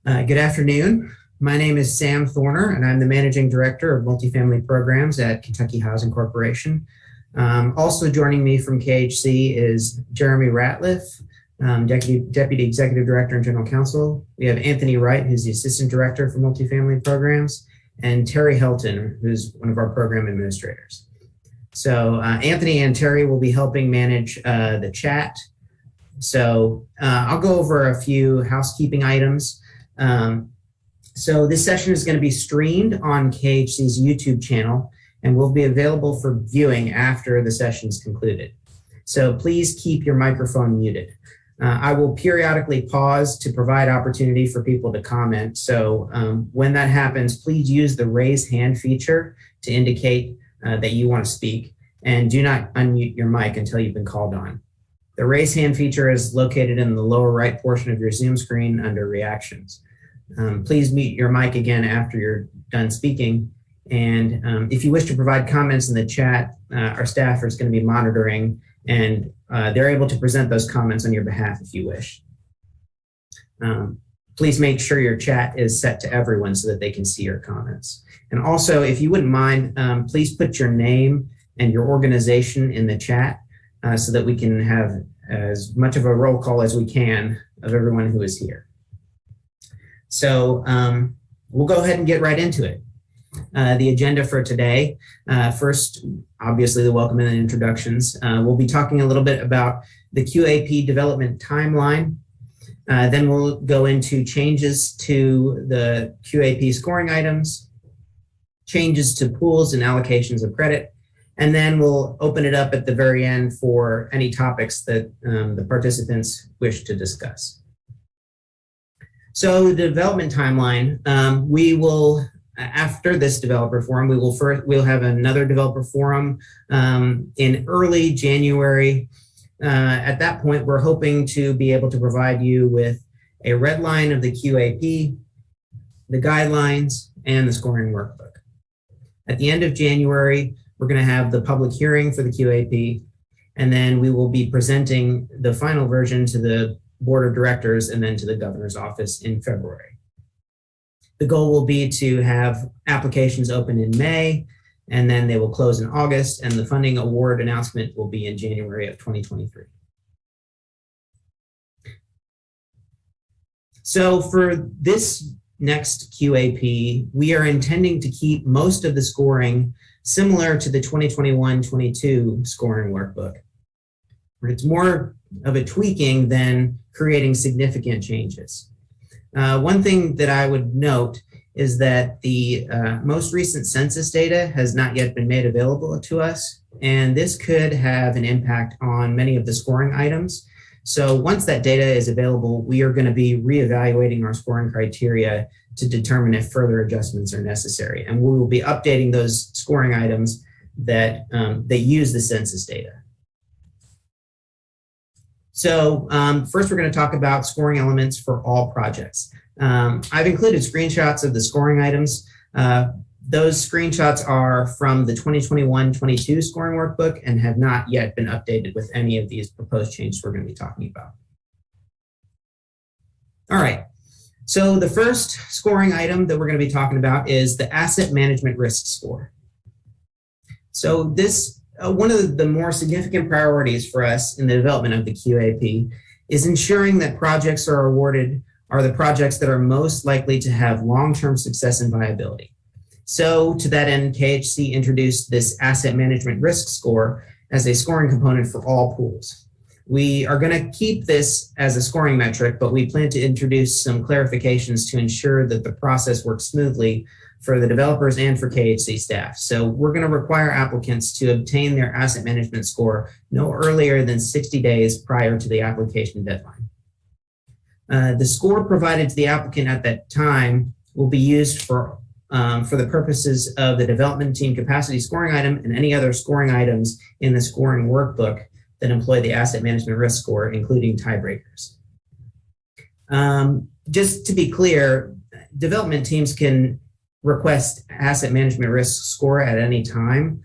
Good afternoon. My name is Sam Thorner, and I'm the Managing Director of Multifamily Programs at Kentucky Housing Corporation. Also joining me from KHC is Jeremy Ratliff, Deputy Executive Director and General Counsel. We have Anthony Wright, who's the Assistant Director for Multifamily Programs, and Terry Helton, who's one of our program administrators. So Anthony and Terry will be helping manage the chat. So I'll go over a few housekeeping items. So this session is going to be streamed on KHC's YouTube channel and will be available for viewing after the session is concluded. So please keep your microphone muted. I will periodically pause to provide opportunity for people to comment. So when that happens, please use the raise hand feature to indicate that you want to speak, and do not unmute your mic until you've been called on. The raise hand feature is located in the lower right portion of your Zoom screen under reactions. Please mute your mic again after you're done speaking. And if you wish to provide comments in the chat, our staff is going to be monitoring, and they're able to present those comments on your behalf if you wish. Please make sure your chat is set to everyone so that they can see your comments. And also, if you wouldn't mind, please put your name and your organization in the chat so that we can have as much of a roll call as we can of everyone who is here. So we'll go ahead and get right into it. The agenda for today, first, obviously the welcome and introductions. We'll be talking a little bit about the QAP development timeline. Then we'll go into changes to the QAP scoring items, changes to pools and allocations of credit, and then we'll open it up at the very end for any topics that the participants wish to discuss. So the development timeline, we will, after this developer forum, we'll have another developer forum in early January. At that point, we're hoping to be able to provide you with a red line of the QAP, the guidelines, and the scoring workbook. At the end of January, we're going to have the public hearing for the QAP, and then we will be presenting the final version to the board of directors and then to the governor's office in February. The goal will be to have applications open in May, and then they will close in August, and the funding award announcement will be in January of 2023. So for this next QAP, we are intending to keep most of the scoring similar to the 2021-22 scoring workbook. It's more of a tweaking than creating significant changes. One thing that I would note is that the most recent census data has not yet been made available to us, and this could have an impact on many of the scoring items. So once that data is available, we are going to be reevaluating our scoring criteria to determine if further adjustments are necessary, and we will be updating those scoring items that use the census data. So first, we're going to talk about scoring elements for all projects. I've included screenshots of the scoring items. Those screenshots are from the 2021-22 scoring workbook and have not yet been updated with any of these proposed changes we're going to be talking about. All right. So the first scoring item that we're going to be talking about is the asset management risk score. So this one of the more significant priorities for us in the development of the QAP is ensuring that projects are awarded are the projects that are most likely to have long-term success and viability. So to that end, KHC introduced this asset management risk score as a scoring component for all pools. We are going to keep this as a scoring metric, but we plan to introduce some clarifications to ensure that the process works smoothly for the developers and for KHC staff. So we're going to require applicants to obtain their asset management score no earlier than 60 days prior to the application deadline. The score provided to the applicant at that time will be used for the purposes of the development team capacity scoring item and any other scoring items in the scoring workbook that employ the asset management risk score, including tiebreakers. Just to be clear, development teams can request asset management risk score at any time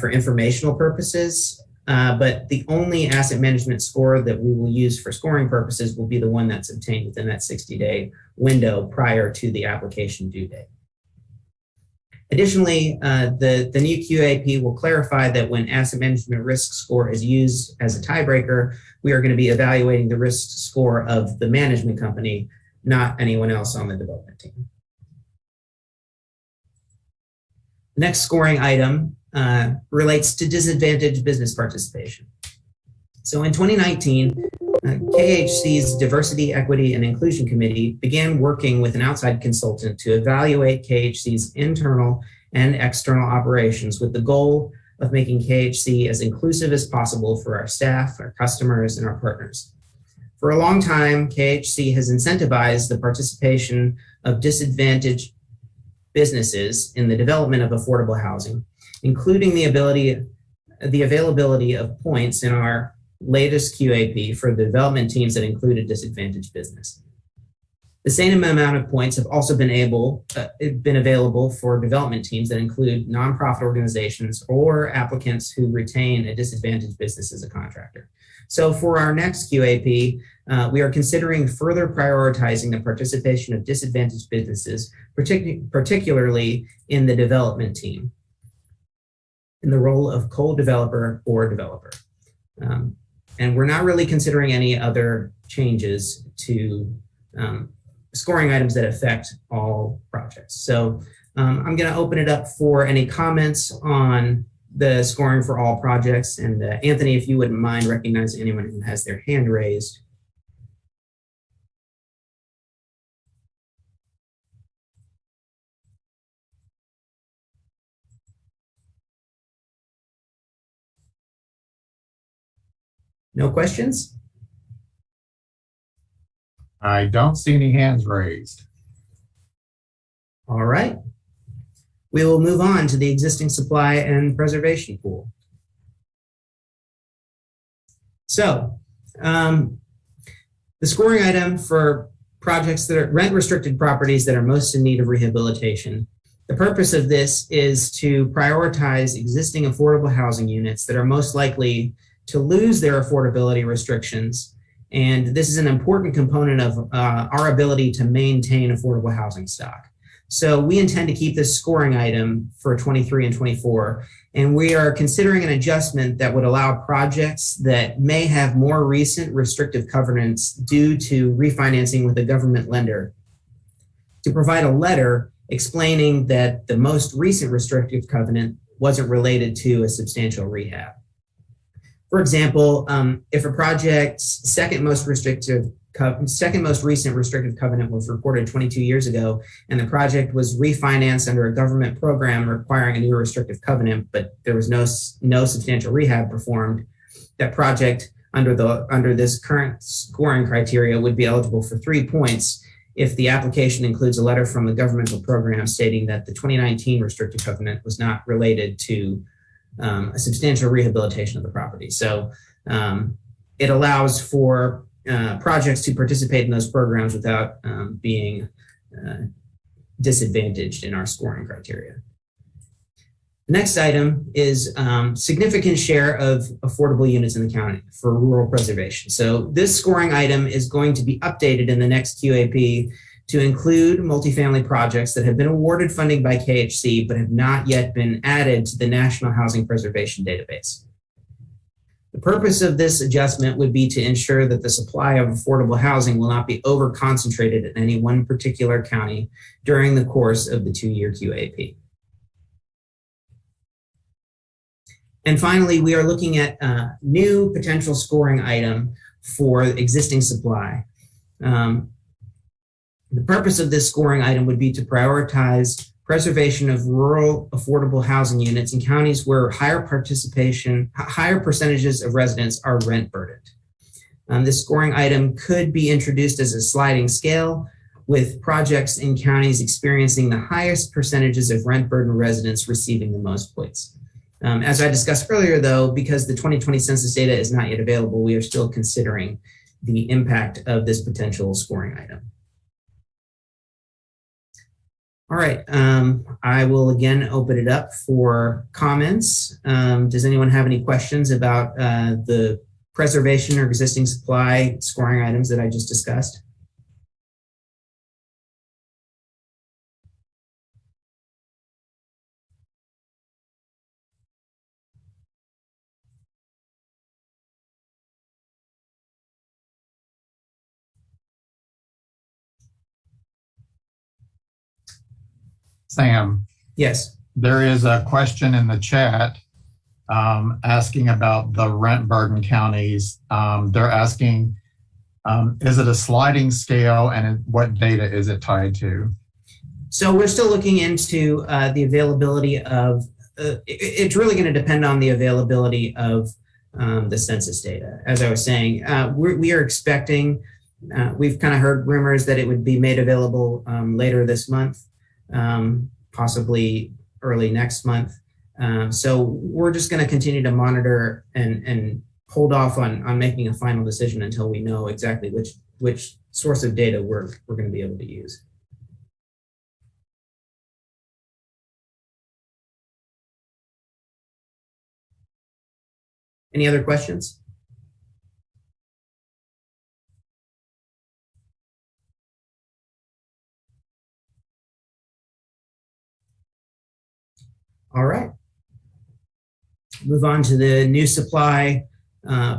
for informational purposes. but the only asset management score that we will use for scoring purposes will be the one that's obtained within that 60-day window prior to the application due date. Additionally, the new QAP will clarify that when asset management risk score is used as a tiebreaker, we are going to be evaluating the risk score of the management company, not anyone else on the development team. The next scoring item relates to disadvantaged business participation. So in 2019, KHC's Diversity, Equity, and Inclusion Committee began working with an outside consultant to evaluate KHC's internal and external operations with the goal of making KHC as inclusive as possible for our staff, our customers, and our partners. For a long time, KHC has incentivized the participation of disadvantaged businesses in the development of affordable housing, including the availability of points in our latest QAP for the development teams that included disadvantaged business. The same amount of points have also been available for development teams that include nonprofit organizations or applicants who retain a disadvantaged business as a contractor. So for our next QAP, we are considering further prioritizing the participation of disadvantaged businesses, particularly in the development team, in the role of co-developer or developer. And we're not really considering any other changes to scoring items that affect all projects. So I'm going to open it up for any comments on the scoring for all projects. And Anthony, if you wouldn't mind recognizing anyone who has their hand raised. No questions? I don't see any hands raised. All right. We will move on to the existing supply and preservation pool. So the scoring item for projects that are rent-restricted properties that are most in need of rehabilitation. The purpose of this is to prioritize existing affordable housing units that are most likely to lose their affordability restrictions. And this is an important component of our ability to maintain affordable housing stock. So we intend to keep this scoring item for 23 and 24. And we are considering an adjustment that would allow projects that may have more recent restrictive covenants due to refinancing with a government lender to provide a letter explaining that the most recent restrictive covenant wasn't related to a substantial rehab. For example, if a project's second most recent restrictive covenant was reported 22 years ago, and the project was refinanced under a government program requiring a new restrictive covenant, but there was no substantial rehab performed, that project under this current scoring criteria would be eligible for 3 points if the application includes a letter from the governmental program stating that the 2019 restrictive covenant was not related to a substantial rehabilitation of the property. So it allows for projects to participate in those programs without being disadvantaged in our scoring criteria. The next item is significant share of affordable units in the county for rural preservation. So this scoring item is going to be updated in the next QAP to include multifamily projects that have been awarded funding by KHC but have not yet been added to the National Housing Preservation Database. The purpose of this adjustment would be to ensure that the supply of affordable housing will not be over-concentrated in any one particular county during the course of the 2-year QAP. And finally, we are looking at a new potential scoring item for existing supply. The purpose of this scoring item would be to prioritize preservation of rural affordable housing units in counties where higher percentages of residents are rent burdened. This scoring item could be introduced as a sliding scale, with projects in counties experiencing the highest percentages of rent burdened residents receiving the most points. As I discussed earlier, though, because the 2020 census data is not yet available, we are still considering the impact of this potential scoring item. All right, I will again open it up for comments. Does anyone have any questions about the preservation or existing supply scoring items that I just discussed? Sam, Yes. there is a question in the chat asking about the rent burden counties. They're asking, is it a sliding scale and what data is it tied to? So we're still looking into the availability of, it's really going to depend on the availability of the census data. As I was saying, we are expecting, we've kind of heard rumors that it would be made available later this month, possibly early next month. So we're just going to continue to monitor and hold off on making a final decision until we know exactly which source of data we're going to be able to use. Any other questions? All right. Move on to the new supply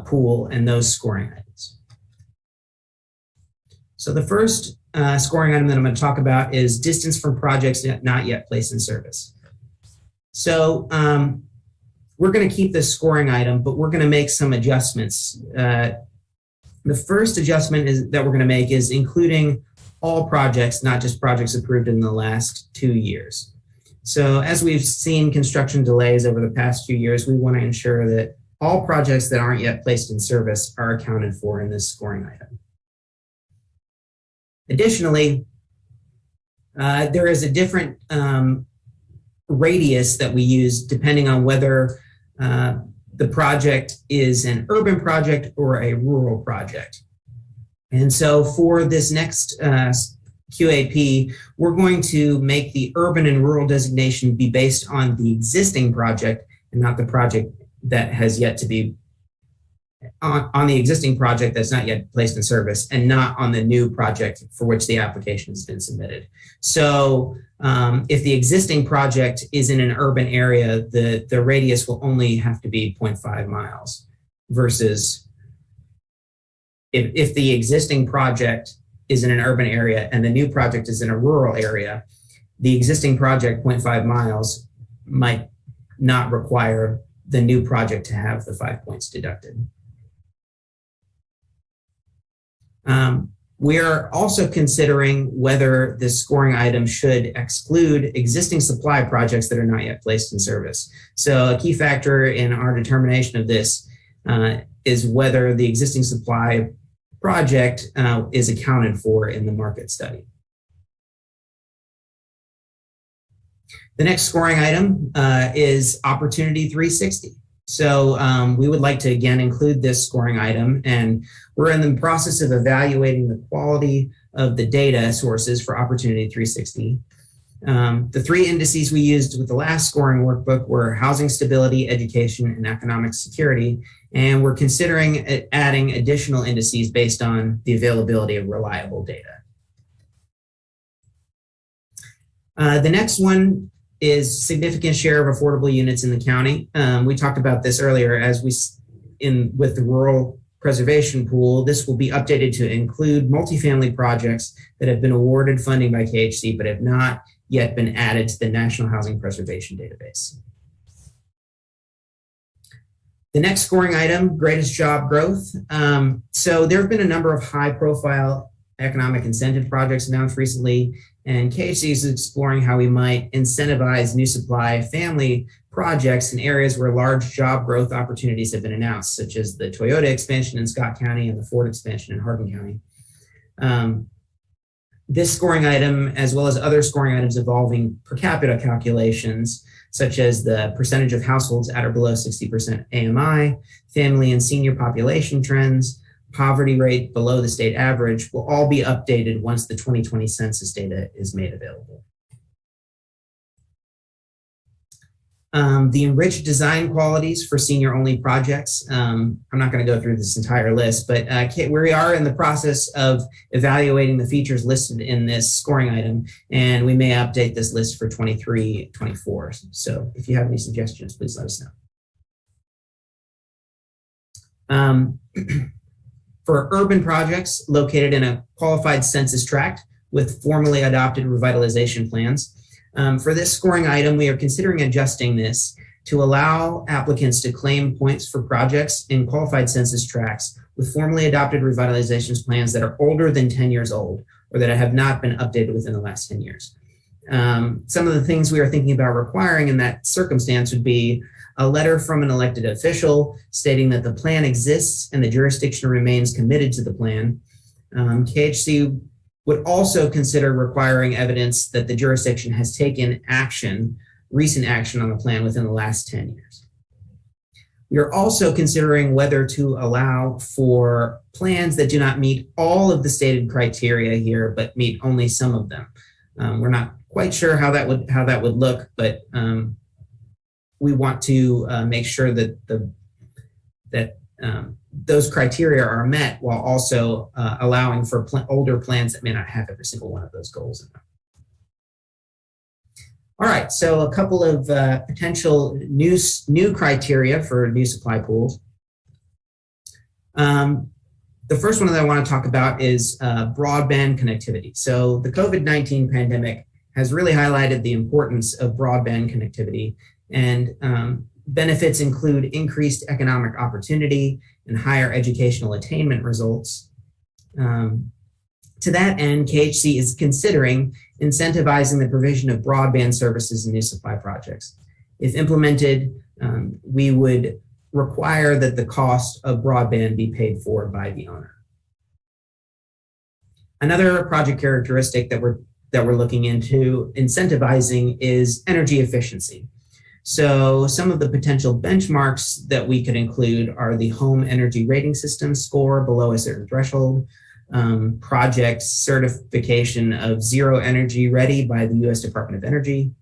pool and those scoring items. So the first scoring item that I'm going to talk about is distance from projects not yet placed in service. So we're going to keep this scoring item, but we're going to make some adjustments. The first adjustment that we're going to make is including all projects, not just projects approved in the last 2 years. So as we've seen construction delays over the past few years, we want to ensure that all projects that aren't yet placed in service are accounted for in this scoring item. Additionally, there is a different radius that we use depending on whether the project is an urban project or a rural project. And so for this next QAP, we're going to make the urban and rural designation be based on the existing project and not the project that has yet to be on the existing project that's not yet placed in service, and not on the new project for which the application has been submitted. So if the existing project is in an urban area, the radius will only have to be 0.5 miles versus if the existing project is in an urban area and the new project is in a rural area, the existing project 0.5 miles might not require the new project to have the 5 points deducted. We are also considering whether this scoring item should exclude existing supply projects that are not yet placed in service. So a key factor in our determination of this is whether the existing supply project is accounted for in the market study. The next scoring item is Opportunity 360. So we would like to again include this scoring item, and we're in the process of evaluating the quality of the data sources for Opportunity 360. The three indices we used with the last scoring workbook were housing stability, education, and economic security, and we're considering adding additional indices based on the availability of reliable data. The next one is significant share of affordable units in the county. We talked about this earlier as with the rural preservation pool. This will be updated to include multifamily projects that have been awarded funding by KHC but have not yet been added to the National Housing Preservation Database. The next scoring item, greatest job growth. So there have been a number of high-profile economic incentive projects announced recently, and KHC is exploring how we might incentivize new supply family projects in areas where large job growth opportunities have been announced, such as the Toyota expansion in Scott County and the Ford expansion in Hardin County. This scoring item, as well as other scoring items involving per capita calculations, such as the percentage of households at or below 60% AMI, family and senior population trends, poverty rate below the state average, will all be updated once the 2020 census data is made available. The enriched design qualities for senior-only projects. I'm not going to go through this entire list, but we are in the process of evaluating the features listed in this scoring item, and we may update this list for 23-24. So if you have any suggestions, please let us know. For urban projects located in a qualified census tract with formally adopted revitalization plans, for this scoring item, we are considering adjusting this to allow applicants to claim points for projects in qualified census tracts with formally adopted revitalization plans that are older than 10 years old or that have not been updated within the last 10 years. Some of the things we are thinking about requiring in that circumstance would be a letter from an elected official stating that the plan exists and the jurisdiction remains committed to the plan. KHC would also consider requiring evidence that the jurisdiction has taken recent action on the plan within the last 10 years. We are also considering whether to allow for plans that do not meet all of the stated criteria here, but meet only some of them. We're not quite sure how that would look, but we want to make sure that those criteria are met while also allowing for older plans that may not have every single one of those goals in them. All right, so a couple of potential new criteria for new supply pools. The first one that I want to talk about is broadband connectivity. So the COVID-19 pandemic has really highlighted the importance of broadband connectivity, and benefits include increased economic opportunity and higher educational attainment results. To that end, KHC is considering incentivizing the provision of broadband services in new supply projects. If implemented, we would require that the cost of broadband be paid for by the owner. Another project characteristic that we're looking into incentivizing is energy efficiency. So some of the potential benchmarks that we could include are the home energy rating system score below a certain threshold, project certification of zero energy ready by the U.S. Department of Energy,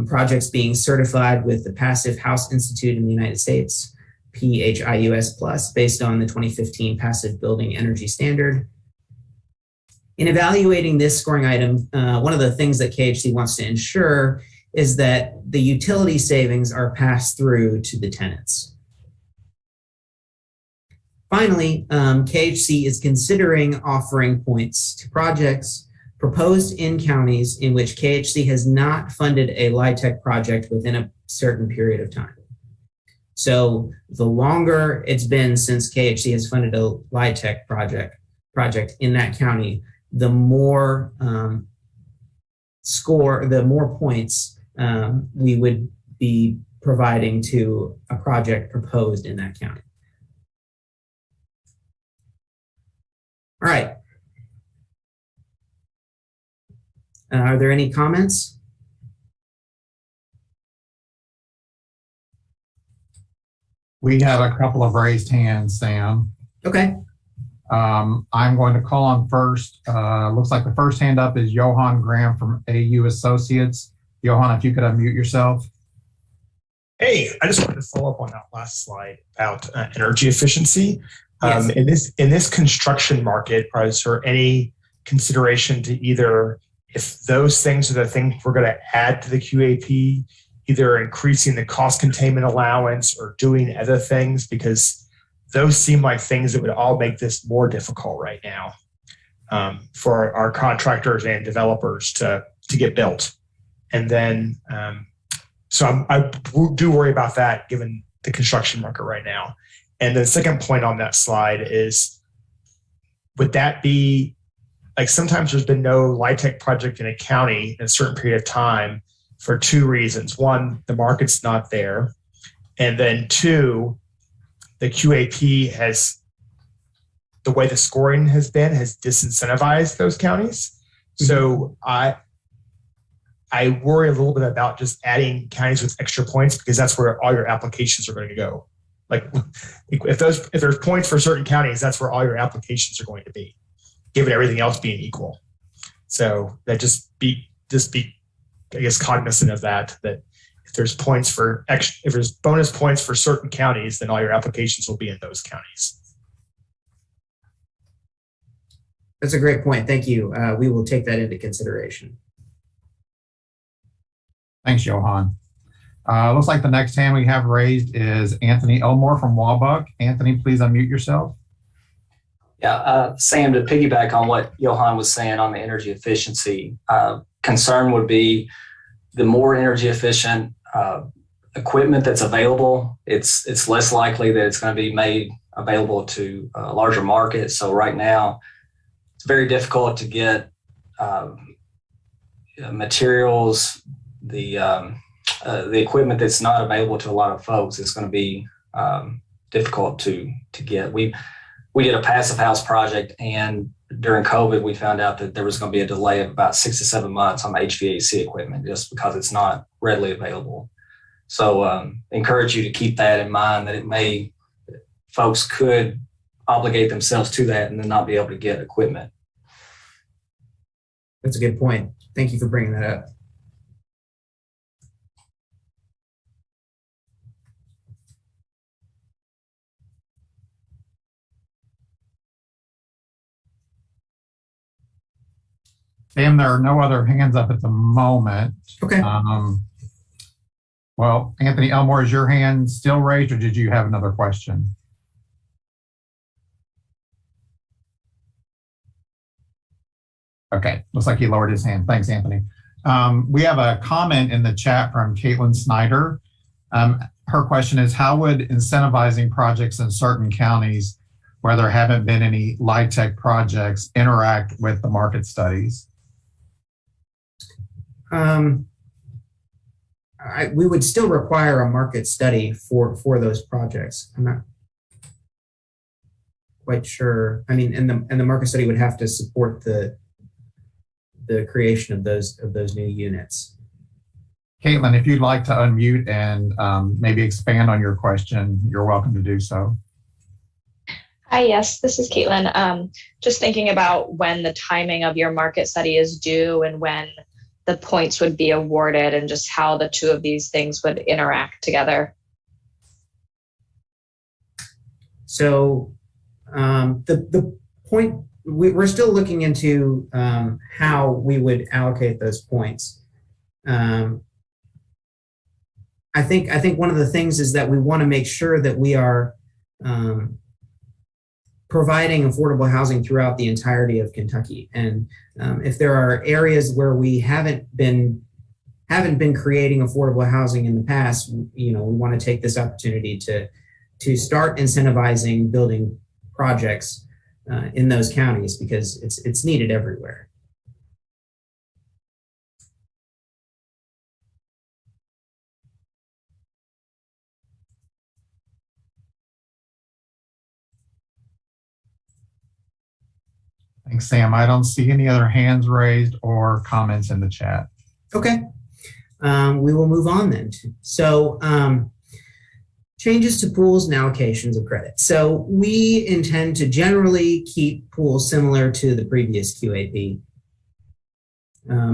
projects being certified with the Passive House Institute in the United States, PHIUS+, based on the 2015 Passive Building Energy Standard. In evaluating this scoring item, one of the things that KHC wants to ensure is that the utility savings are passed through to the tenants. Finally, KHC is considering offering points to projects proposed in counties in which KHC has not funded a LIHTC project within a certain period of time. So the longer it's been since KHC has funded a LIHTC project in that county, the more points we would be providing to a project proposed in that county. All right. Are there any comments? We have a couple of raised hands, Sam. Okay. I'm going to call on first. Looks like the first hand up is Johan Graham from AU Associates. Johan, if you could unmute yourself. Hey, I just wanted to follow up on that last slide about energy efficiency. Yes. In this construction market, is there any consideration to either, if those things are the things we're going to add to the QAP, either increasing the cost containment allowance or doing other things, because those seem like things that would all make this more difficult right now for our contractors and developers to get built. And then, I do worry about that given the construction market right now. And the second point on that slide is, would that be, like sometimes there's been no LIHTC project in a county in a certain period of time for two reasons. One, the market's not there. And then two, the QAP has, the way the scoring has been, has disincentivized those counties. Mm-hmm. So I worry a little bit about just adding counties with extra points, because that's where all your applications are going to go. Like if there's points for certain counties, that's where all your applications are going to be, given everything else being equal. So that just be I guess cognizant of that if there's bonus points for certain counties, then all your applications will be in those counties. That's a great point. Thank you. We will take that into consideration. Thanks, Johan. Looks like the next hand we have raised is Anthony Elmore from Wabuck. Anthony, please unmute yourself. Yeah, Sam, to piggyback on what Johan was saying on the energy efficiency, concern would be the more energy efficient equipment that's available, it's less likely that it's going to be made available to a larger market. So right now, it's very difficult to get materials, the equipment that's not available to a lot of folks. It's going to be difficult to get. We did a passive house project, and during COVID, we found out that there was going to be a delay of about 6 to 7 months on the HVAC equipment just because it's not readily available. So encourage you to keep that in mind, that folks could obligate themselves to that and then not be able to get equipment. That's a good point. Thank you for bringing that up. Sam, there are no other hands up at the moment. Okay. Well, Anthony Elmore, is your hand still raised, or did you have another question? Okay, looks like he lowered his hand. Thanks, Anthony. We have a comment in the chat from Caitlin Snyder. Her question is, how would incentivizing projects in certain counties where there haven't been any LIHTC projects interact with the market studies? We would still require a market study for those projects. I'm not quite sure. I mean, and the market study would have to support the creation of those new units. Caitlin, if you'd like to unmute and maybe expand on your question, you're welcome to do so. Hi, yes, this is Caitlin. Just thinking about when the timing of your market study is due and when the points would be awarded and just how the two of these things would interact together. So the point, we're still looking into how we would allocate those points. I think one of the things is that we want to make sure that we are providing affordable housing throughout the entirety of Kentucky. And if there are areas where we haven't been creating affordable housing in the past, we want to take this opportunity to start incentivizing building projects in those counties, because it's needed everywhere. Thanks, Sam. I don't see any other hands raised or comments in the chat. Okay. We will move on then. So changes to pools and allocations of credit. So we intend to generally keep pools similar to the previous QAP,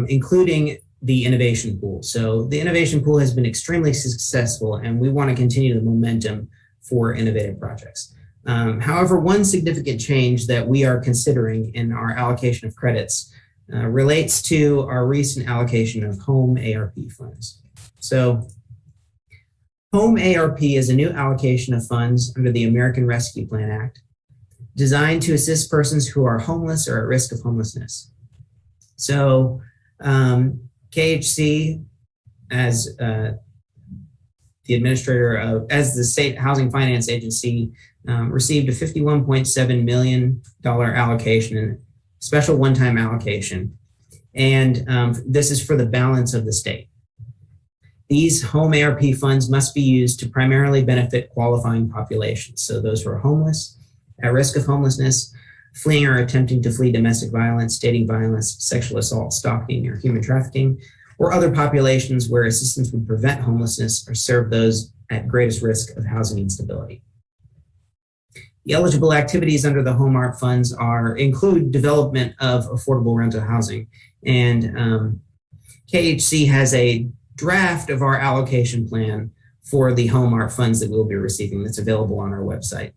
including the innovation pool. So the innovation pool has been extremely successful, and we want to continue the momentum for innovative projects. However, one significant change that we are considering in our allocation of credits relates to our recent allocation of home ARP funds. So home ARP is a new allocation of funds under the American Rescue Plan Act, designed to assist persons who are homeless or at risk of homelessness. So KHC, as the administrator as the State Housing Finance Agency, received a $51.7 million allocation, and special one-time allocation. And this is for the balance of the state. These home ARP funds must be used to primarily benefit qualifying populations. So those who are homeless, at risk of homelessness, fleeing or attempting to flee domestic violence, dating violence, sexual assault, stalking, or human trafficking, or other populations where assistance would prevent homelessness or serve those at greatest risk of housing instability. The eligible activities under the home ARP funds include development of affordable rental housing. And KHC has a draft of our allocation plan for the home ARP funds that we'll be receiving that's available on our website.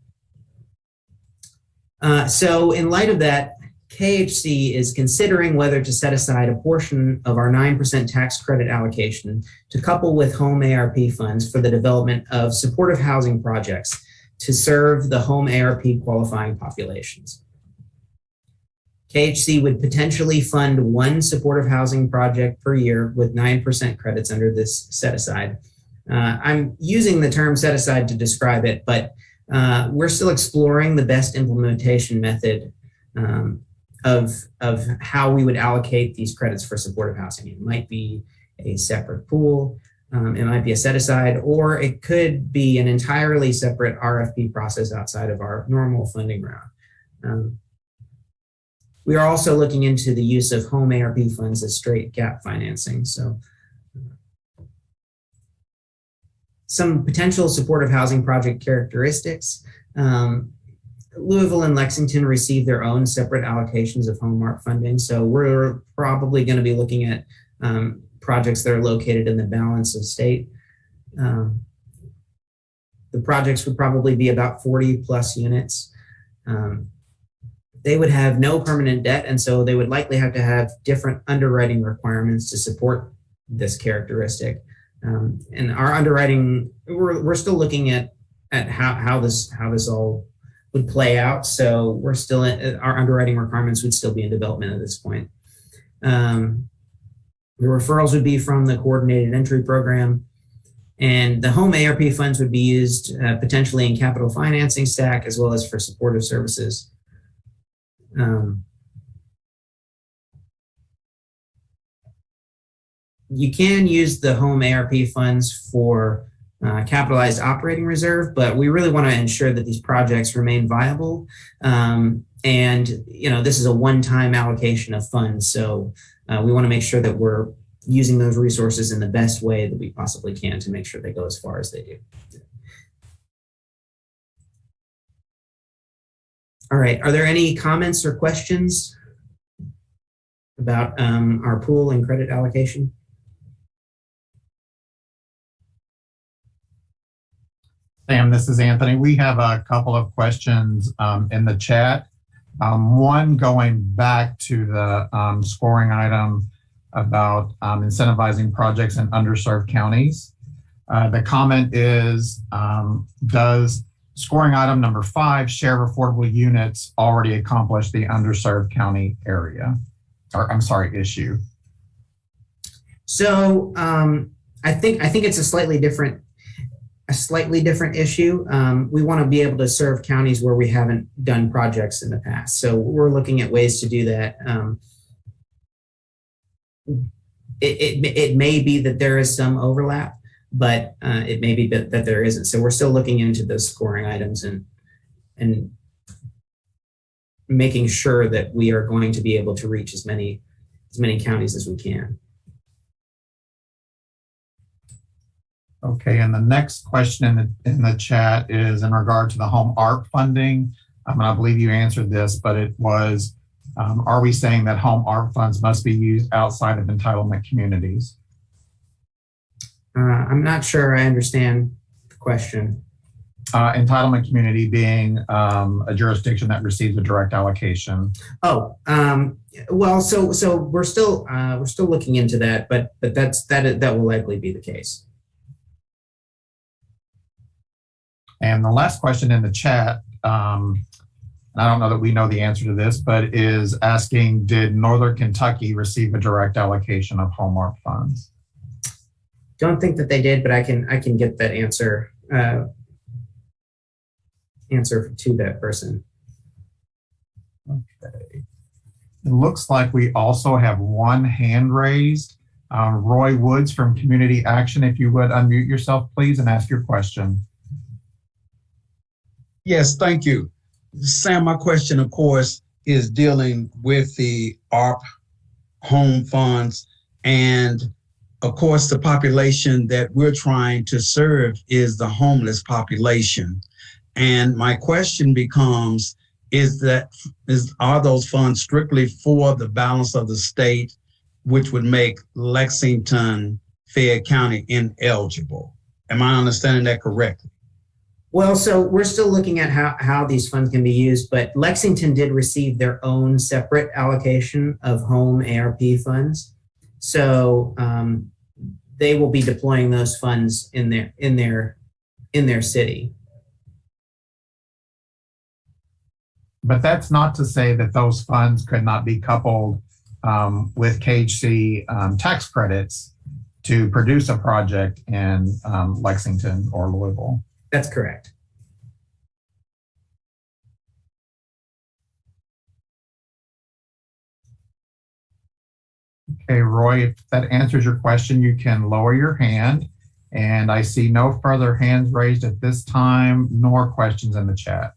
So in light of that, KHC is considering whether to set aside a portion of our 9% tax credit allocation to couple with home ARP funds for the development of supportive housing projects to serve the home ARP qualifying populations. KHC would potentially fund one supportive housing project per year with 9% credits under this set aside. I'm using the term set aside to describe it, but we're still exploring the best implementation method of how we would allocate these credits for supportive housing. It might be a separate pool, it might be a set aside, or it could be an entirely separate RFP process outside of our normal funding round. We are also looking into the use of home ARP funds as straight gap financing. So some potential supportive housing project characteristics. Louisville and Lexington receive their own separate allocations of home ARP funding. So we're probably going to be looking at projects that are located in the balance of state. The projects would probably be about 40 plus units. They would have no permanent debt, and so they would likely have to have different underwriting requirements to support this characteristic. And our underwriting, we're still looking at how this all would play out. So we're still our underwriting requirements would still be in development at this point. The referrals would be from the coordinated entry program, and the home ARP funds would be used potentially in capital financing stack as well as for supportive services. You can use the home ARP funds for capitalized operating reserve, but we really want to ensure that these projects remain viable. And this is a one-time allocation of funds, so we want to make sure that we're using those resources in the best way that we possibly can to make sure they go as far as they do. All right, are there any comments or questions about our pool and credit allocation? Sam, this is Anthony. We have a couple of questions in the chat. One going back to the scoring item about incentivizing projects in underserved counties. The comment is, does scoring item number 5, share of affordable units, already accomplish the underserved county area? Or I'm sorry, issue. So I think it's a slightly different issue. We want to be able to serve counties where we haven't done projects in the past. So we're looking at ways to do that. It may be that there is some overlap, but it may be that there isn't. So we're still looking into those scoring items and making sure that we are going to be able to reach as many counties as we can. Okay, and the next question in the chat is in regard to the home ARP funding. I believe you answered this, but it was, are we saying that home ARP funds must be used outside of entitlement communities? I'm not sure I understand the question. Entitlement community being a jurisdiction that receives a direct allocation. Oh, well, so we're still looking into that, but that will likely be the case. And the last question in the chat, I don't know that we know the answer to this, but is asking, did Northern Kentucky receive a direct allocation of home ARP funds? Don't think that they did, but I can get that answer to that person. Okay. It looks like we also have one hand raised. Roy Woods from Community Action, if you would unmute yourself, please, and ask your question. Yes, thank you. Sam, my question, of course, is dealing with the ARP home funds. And of course, the population that we're trying to serve is the homeless population. And my question becomes, are those funds strictly for the balance of the state, which would make Lexington Fayette County ineligible. Am I understanding that correctly? Well, so we're still looking at how these funds can be used, but Lexington did receive their own separate allocation of home ARP funds. So they will be deploying those funds in their city. But that's not to say that those funds could not be coupled with KHC tax credits to produce a project in Lexington or Louisville. That's correct. Okay, Roy, if that answers your question, you can lower your hand. And I see no further hands raised at this time, nor questions in the chat.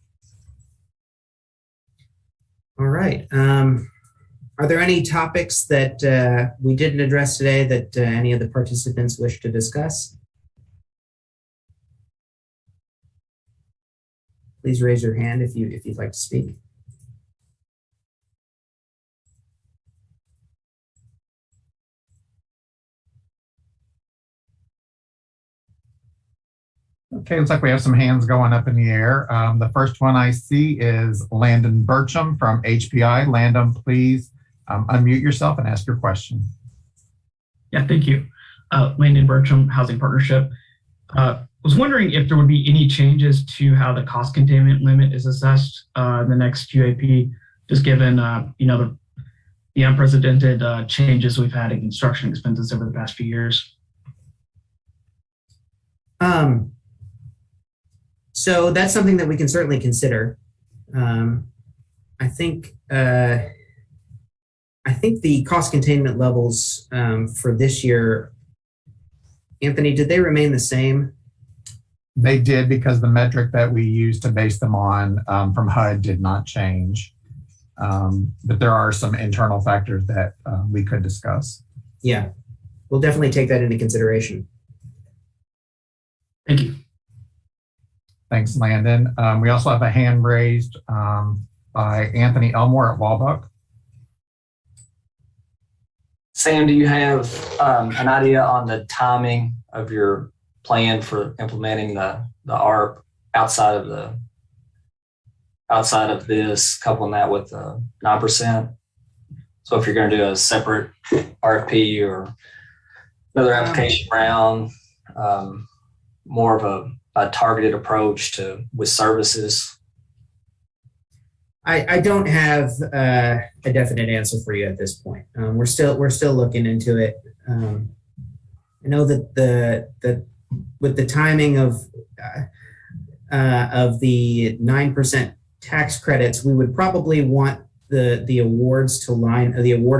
All right. Are there any topics that we didn't address today that any of the participants wish to discuss? Please raise your hand if you'd like to speak. Okay, looks like we have some hands going up in the air. The first one I see is Landon Burcham from HPI. Landon, please unmute yourself and ask your question. Yeah, thank you. Landon Burcham, Housing Partnership. Was wondering if there would be any changes to how the cost containment limit is assessed in the next QAP, just given the unprecedented changes we've had in construction expenses over the past few years. So that's something that we can certainly consider. I think the cost containment levels for this year, Anthony, did they remain the same? They did, because the metric that we used to base them on from HUD did not change. But there are some internal factors that we could discuss. Yeah, we'll definitely take that into consideration. Thank you. Thanks, Landon. We also have a hand raised by Anthony Elmore at Walbuck. Sam, do you have an idea on the timing of your plan for implementing the ARP outside of this, coupling that with 9%? So if you're going to do a separate RFP or another application round, more of a targeted approach with services? I don't have a definite answer for you at this point. We're still looking into it. I know that with the timing of the 9% tax credits, we would probably want the award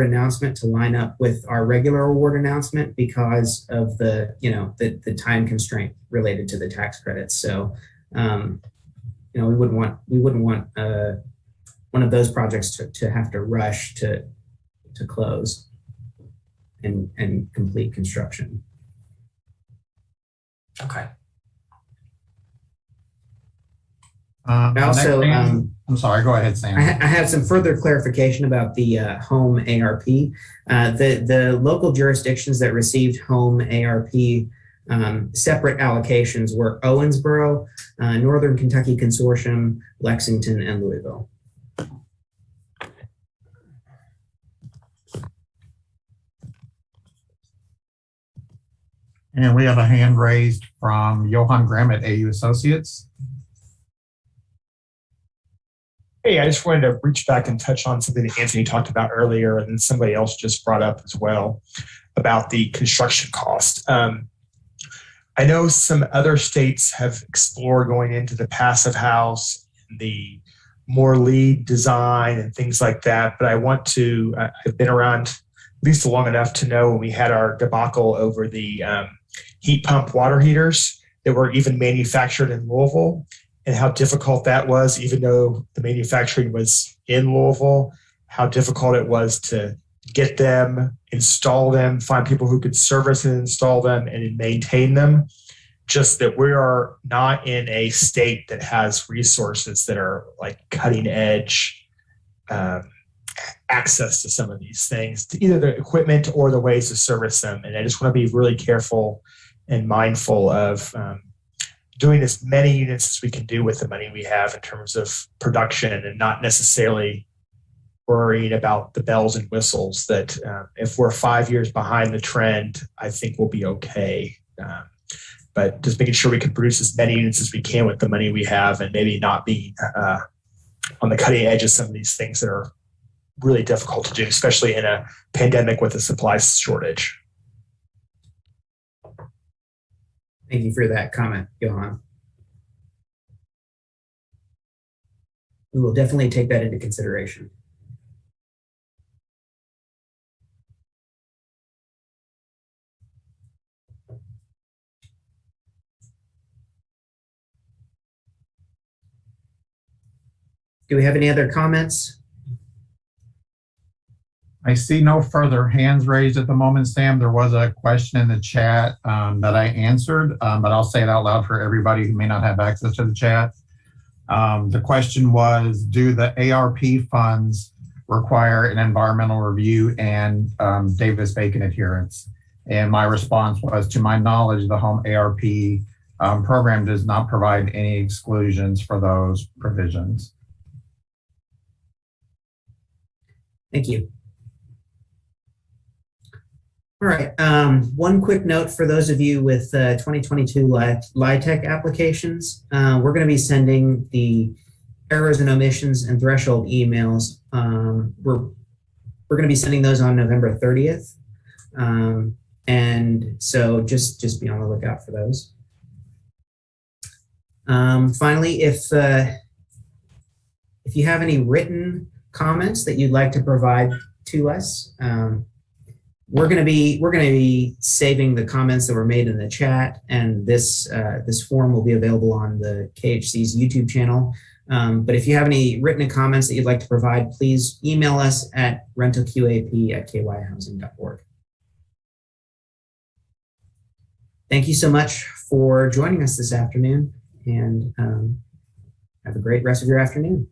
announcement to line up with our regular award announcement because of the time constraint related to the tax credits. So we wouldn't want one of those projects to have to rush to close and complete construction. Okay. Also, I'm sorry, go ahead, Sam. I have some further clarification about the home ARP. The local jurisdictions that received home ARP separate allocations were Owensboro, Northern Kentucky Consortium, Lexington, and Louisville. And we have a hand raised from Johan Graham at AU Associates. Hey, I just wanted to reach back and touch on something that Anthony talked about earlier, and then somebody else just brought up as well about the construction cost. I know some other states have explored going into the passive house, the more lead design and things like that, but I've been around at least long enough to know when we had our debacle over the heat pump water heaters that were even manufactured in Louisville, and how difficult that was, even though the manufacturing was in Louisville, how difficult it was to get them, install them, find people who could service and install them and maintain them. Just that we are not in a state that has resources that are like cutting edge access to some of these things, to either the equipment or the ways to service them. And I just want to be really careful and mindful of doing as many units as we can do with the money we have in terms of production, and not necessarily worrying about the bells and whistles that if we're 5 years behind the trend, I think we'll be okay. But just making sure we can produce as many units as we can with the money we have, and maybe not be on the cutting edge of some of these things that are really difficult to do, especially in a pandemic with a supply shortage. Thank you for that comment, Johan. We will definitely take that into consideration. Do we have any other comments? I see no further hands raised at the moment, Sam. There was a question in the chat that I answered, but I'll say it out loud for everybody who may not have access to the chat. The question was, do the ARP funds require an environmental review and Davis-Bacon adherence? And my response was, to my knowledge, the home ARP program does not provide any exclusions for those provisions. Thank you. All right, one quick note for those of you with 2022 LIHTC applications. We're going to be sending the errors and omissions and threshold emails. We're going to be sending those on November 30th. And so just be on the lookout for those. Finally, if you have any written comments that you'd like to provide to us, we're going to be saving the comments that were made in the chat, and this form will be available on the KHC's YouTube channel. But if you have any written comments that you'd like to provide, please email us at rentalqap@kyhousing.org. Thank you so much for joining us this afternoon, and have a great rest of your afternoon.